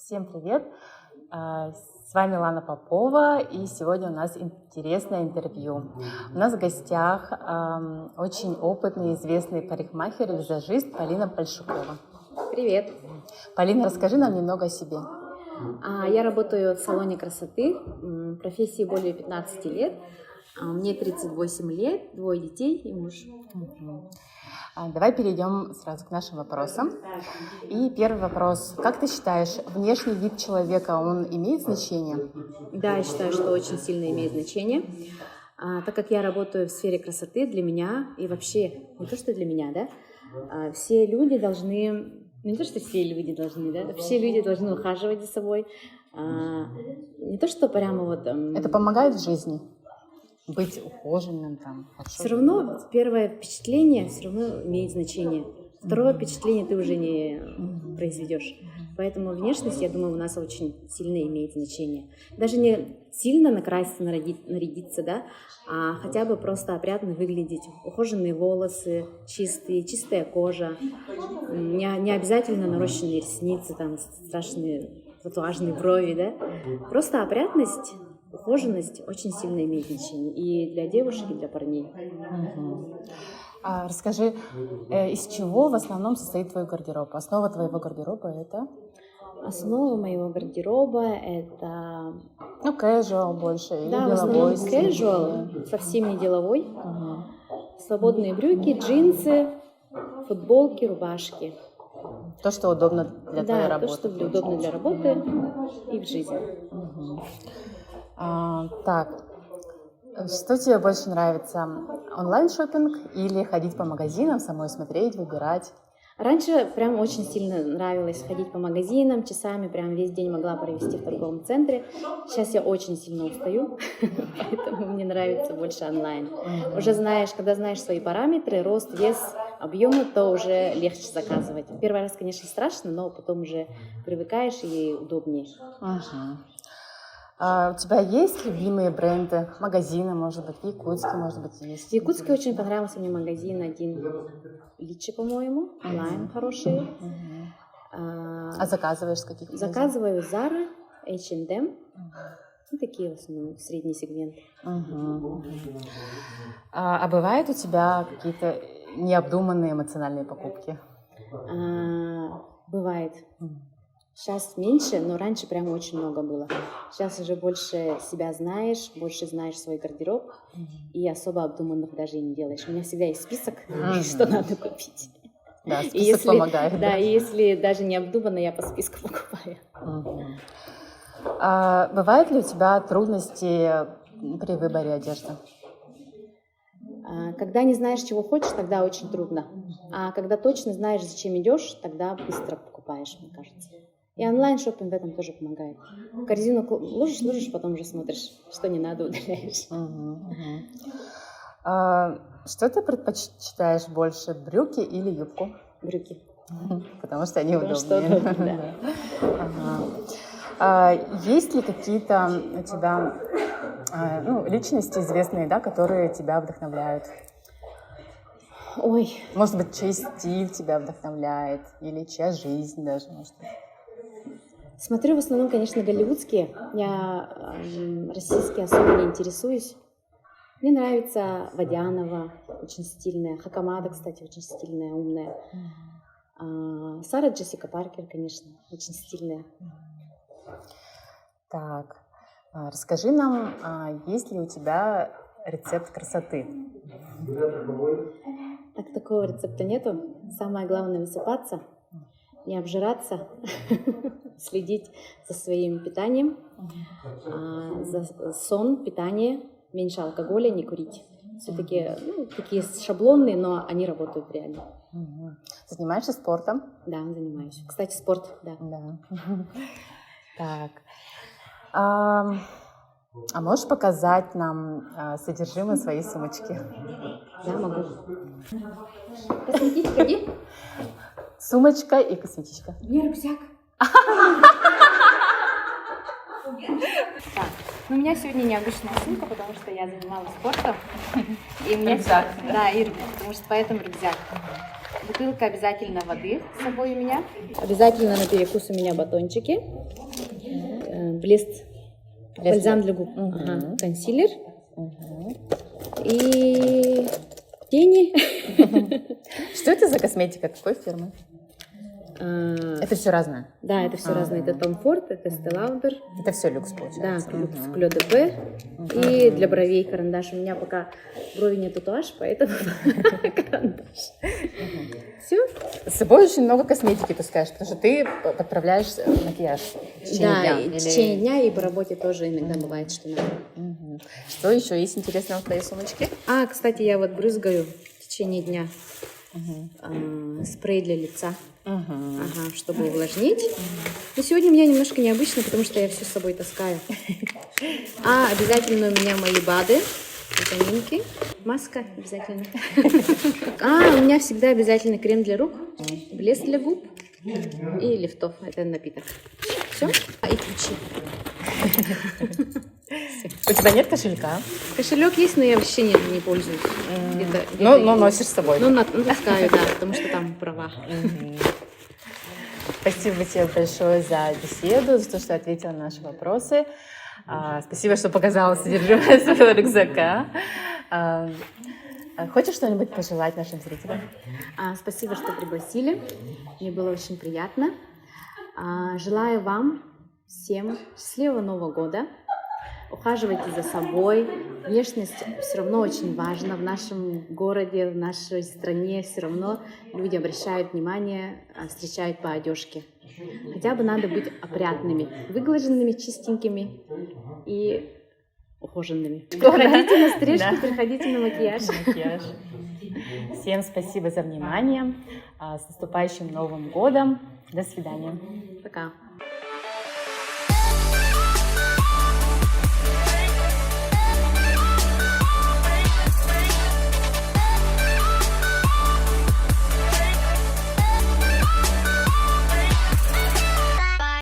Всем привет! С вами Лана Попова, и сегодня у нас интересное интервью. У нас в гостях очень опытный, известный парикмахер и визажист Полина Большакова. Привет! Полина, расскажи нам немного о себе. Я работаю в салоне красоты, профессии более 15 лет. Мне 38 лет, 2 детей и муж. Давай перейдем сразу к нашим вопросам. И первый вопрос. Как ты считаешь, внешний вид человека, он имеет значение? Да, я считаю, что очень сильно имеет значение. Так как я работаю в сфере красоты, для меня и вообще, не то что для меня, да, все люди должны, не то что все люди должны, да, все люди должны ухаживать за собой. Не то что прямо вот... Это помогает в жизни? Быть ухоженным там? Все равно первое впечатление все равно имеет значение. Второе впечатление ты уже не произведешь. Поэтому внешность, я думаю, у нас очень сильно имеет значение. Даже не сильно накраситься, нарядиться, да, а хотя бы просто опрятно выглядеть. Ухоженные волосы, чистая кожа. Не обязательно нарощенные ресницы, там страшные татуажные брови, да. Просто опрятность, ухоженность очень сильно имеет значение и для девушек, и для парней. Расскажи, из чего в основном состоит твой гардероб? Основа твоего гардероба это? Основа моего гардероба это... casual больше или да, деловой? В основном casual, совсем не деловой. Свободные брюки, джинсы, футболки, рубашки. То, что удобно для твоей работы. Да, то, что удобно для работы и в жизни. Так, что тебе больше нравится? Онлайн-шоппинг или ходить по магазинам, самой смотреть, выбирать? Раньше прям очень сильно нравилось ходить по магазинам, часами прям весь день могла провести в торговом центре. Сейчас я очень сильно устаю, поэтому мне нравится больше онлайн. Уже знаешь, когда знаешь свои параметры, рост, вес, объемы, то уже легче заказывать. Первый раз, конечно, страшно, но потом уже привыкаешь и удобнее. У тебя есть любимые бренды, магазины, может быть, в Якутске, может быть, есть? В Якутске очень понравился мне магазин один, Личи, по-моему, онлайн хорошие. Заказываешь с каких магазинов? Заказываю Zara, H&M, такие в основном средний сегмент. Бывают у тебя какие-то необдуманные эмоциональные покупки? Бывает. Сейчас меньше, но раньше прямо очень много было. Сейчас уже больше себя знаешь, больше знаешь свой гардероб, и особо обдуманных даже и не делаешь. У меня всегда есть список, что надо купить. Да, список помогает. Да, и если даже не обдуманно, я по списку покупаю. Бывают ли у тебя трудности при выборе одежды? Когда не знаешь, чего хочешь, тогда очень трудно. А когда точно знаешь, зачем идешь, тогда быстро покупаешь, мне кажется. И онлайн-шоппинг в этом тоже помогает. В корзину ложишь, потом уже смотришь, что не надо, удаляешь. Что ты предпочитаешь больше, брюки или юбку? Брюки. Потому что они удобнее. Что удобно, да. Есть ли какие-то у тебя личности известные, да, которые тебя вдохновляют? Ой. Может быть, чей стиль тебя вдохновляет? Или чья жизнь даже, может быть? Смотрю в основном, конечно, голливудские. Я российские особо не интересуюсь. Мне нравится Водянова, очень стильная. Хакамада, кстати, очень стильная, умная. Сара Джессика Паркер, конечно, очень стильная. Так, расскажи нам, есть ли у тебя рецепт красоты? Так, такого рецепта нету. Самое главное — высыпаться, не обжираться, следить за своим питанием, за сон, питание, меньше алкоголя, не курить. Все-таки такие шаблонные, но они работают реально. Занимаешься спортом? Да, занимаюсь. Кстати, спорт, да. Так. Можешь показать нам содержимое своей сумочки? Да, могу. Косметичка, где? Сумочка и косметичка. У меня рюкзак. Так, у меня сегодня необычная сумка, потому что я занималась спортом. И у меня рюкзак. Да, и рюкзак, потому что поэтому рюкзак. бутылка обязательно воды с собой у меня. Обязательно на перекус у меня батончики. Блест, бальзам для губ, консилер и тени. Что это за косметика? Какой фирмы? Это все разное? Да, это все разное. Это Tom Ford, это Estée Lauder. Это все люкс, получается? Да, люкс, Клё де Пэ. И для бровей карандаш. У меня пока брови не татуаж, поэтому карандаш. Все. С собой очень много косметики таскаешь, потому что ты подправляешь макияж в течение дня. Да, в течение дня и по работе тоже иногда бывает, что надо. Что еще есть интересного в твоей сумочке? Кстати, я вот брызгаю в течение дня спрей для лица. Чтобы увлажнить. Но сегодня у меня немножко необычно, потому что я все с собой таскаю. Обязательно у меня мои БАДы, витаминки, маска обязательно. У меня всегда обязательно крем для рук, блеск для губ и лифтов. Это напиток. Все. И ключи. У тебя нет кошелька? Кошелек есть, но я вообще не пользуюсь. Но носишь с собой. Таскаю, да, потому что там права. Спасибо тебе большое за беседу, за то, что ответила на наши вопросы. Спасибо, что показала содержимое своего рюкзака. Хочешь что-нибудь пожелать нашим зрителям? Спасибо, что пригласили. Мне было очень приятно. Желаю вам всем счастливого Нового года. Ухаживайте за собой. Внешность все равно очень важна. В нашем городе, в нашей стране все равно люди обращают внимание, встречают по одежке. Хотя бы надо быть опрятными, выглаженными, чистенькими и ухоженными. Приходите на стрижку, приходите на макияж. Всем спасибо за внимание. С наступающим Новым годом. До свидания. Пока.